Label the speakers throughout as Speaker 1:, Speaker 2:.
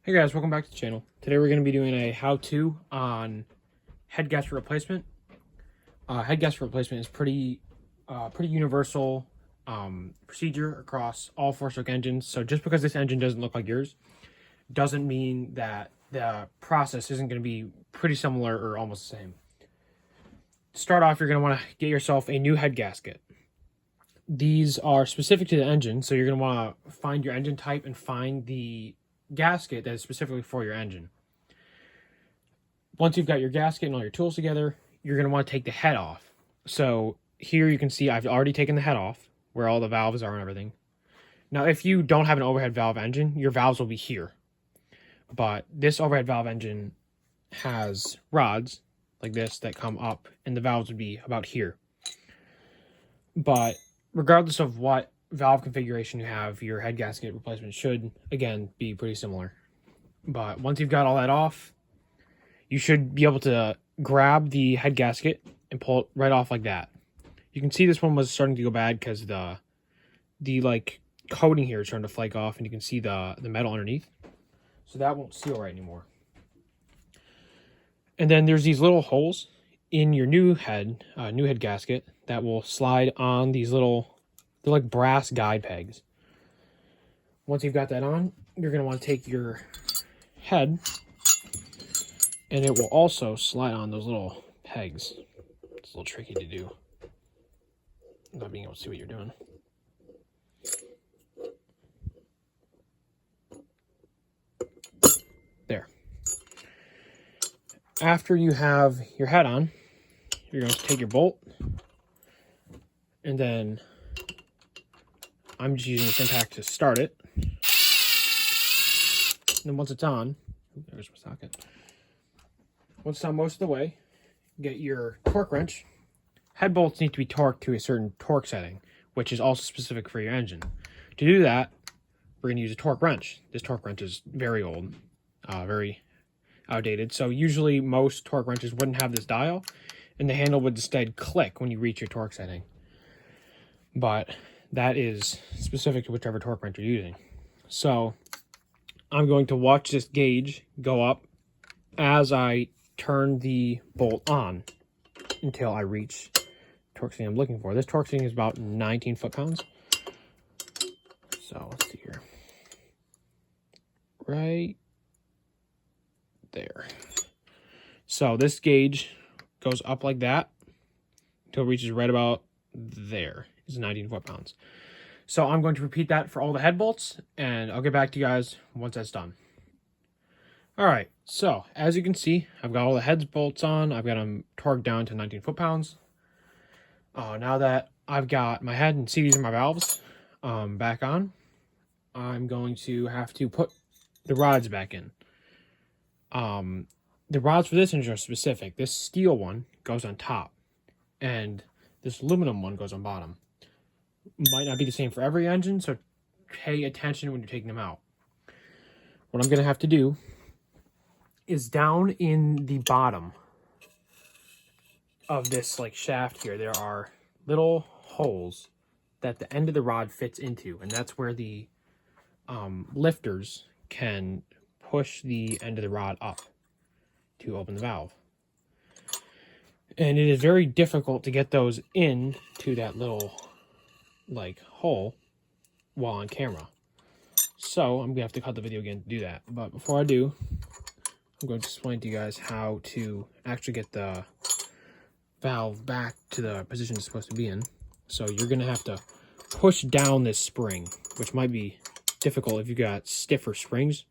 Speaker 1: Hey guys, welcome back to the channel. Today we're going to be doing a how-to on head gasket replacement. Head gasket replacement is pretty universal procedure across all four-stroke engines. So just because this engine doesn't look like yours doesn't mean that the process isn't going to be pretty similar or almost the same. To start off, you're going to want to get yourself a new head gasket. These are specific to the engine, so you're going to want to find your engine type and find the gasket that is specifically for your engine. Once you've got your gasket and all your tools together, you're going to want to take the head off. So here you can see I've already taken the head off where all the valves are and everything. Now, if you don't have an overhead valve engine, your valves will be here. But this overhead valve engine has rods like this that come up, and the valves would be about here. But regardless of what valve configuration you have, your head gasket replacement should, again, be pretty similar. But once you've got all that off, you should be able to grab the head gasket and pull it right off like that. You can see this one was starting to go bad because the like coating here is starting to flake off, and you can see the metal underneath. So that won't seal right anymore. And then there's these little holes in your new head gasket that will slide on these little, they're like brass guide pegs. Once you've got that on, you're going to want to take your head, and it will also slide on those little pegs. It's a little tricky to do, not being able to see what you're doing. There. After you have your head on, you're going to take your bolt, and then I'm just using this impact to start it. And then once it's on, there's my socket. Once it's on most of the way, get your torque wrench. Head bolts need to be torqued to a certain torque setting, which is also specific for your engine. To do that, we're going to use a torque wrench. This torque wrench is very old, very outdated. So usually most torque wrenches wouldn't have this dial, and the handle would instead click when you reach your torque setting. But that is specific to whichever torque wrench you're using. So I'm going to watch this gauge go up as I turn the bolt on until I reach the torque setting I'm looking for. This torque setting is about 19 foot-pounds. So let's see here. Right there. So this gauge goes up like that until it reaches right about there. It's 19 foot-pounds. So I'm going to repeat that for all the head bolts, and I'll get back to you guys once that's done. All right, so as you can see, I've got all the head bolts on. I've got them torqued down to 19 foot-pounds. Now that I've got my head and see these are my valves back on, I'm going to have to put the rods back in. The rods for this engine are specific. This steel one goes on top, and this aluminum one goes on bottom. Might not be the same for every engine, so pay attention when you're taking them out. What I'm going to have to do is down in the bottom of this like shaft here, there are little holes that the end of the rod fits into, and that's where the lifters can push the end of the rod up to open the valve. And it is very difficult to get those in to that little like hole while on camera. So I'm gonna have to cut the video again to do that. But before I do, I'm going to explain to you guys how to actually get the valve back to the position it's supposed to be in. So you're gonna have to push down this spring, which might be difficult if you got stiffer springs.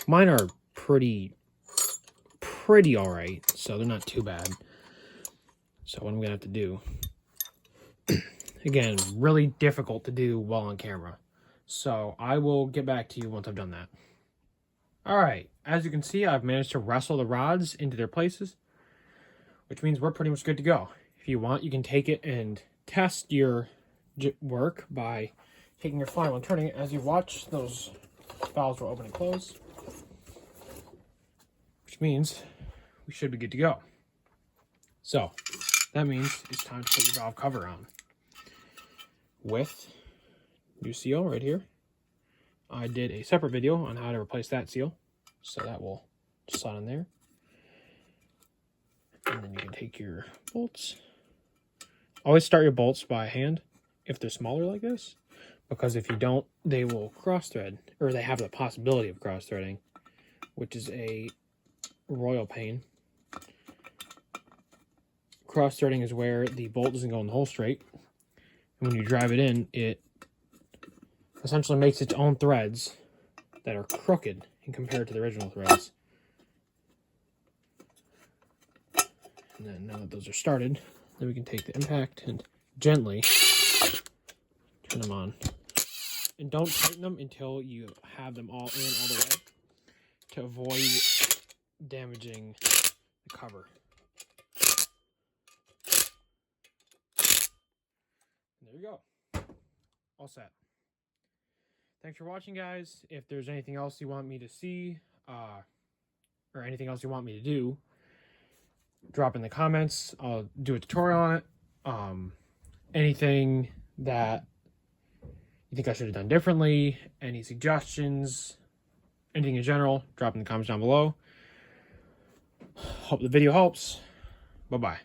Speaker 1: Mine are pretty all right, so they're not too bad. So what I'm gonna have to do, again, really difficult to do while on camera. So I will get back to you once I've done that. All right, as you can see, I've managed to wrestle the rods into their places, which means we're pretty much good to go. If you want, you can take it and test your work by taking your flywheel and turning it. As you watch, those valves will open and close, which means we should be good to go. So that means it's time to put your valve cover on with new seal right here. I did a separate video on how to replace that seal. So that will slot in there. And then you can take your bolts. Always start your bolts by hand if they're smaller like this, because if you don't, they will cross-thread, or they have the possibility of cross-threading, which is a royal pain. Cross-threading is where the bolt doesn't go in the hole straight, and when you drive it in, it essentially makes its own threads that are crooked and compared to the original threads. And then now that those are started, then we can take the impact and gently turn them on. And don't tighten them until you have them all in all the way to avoid damaging the cover. And there you go. All set. Thanks for watching, guys. If there's anything else you want me to see, or anything else you want me to do, drop in the comments. I'll do a tutorial on it. Anything that you think I should have done differently, any suggestions, anything in general, drop in the comments down below. Hope the video helps. Bye-bye.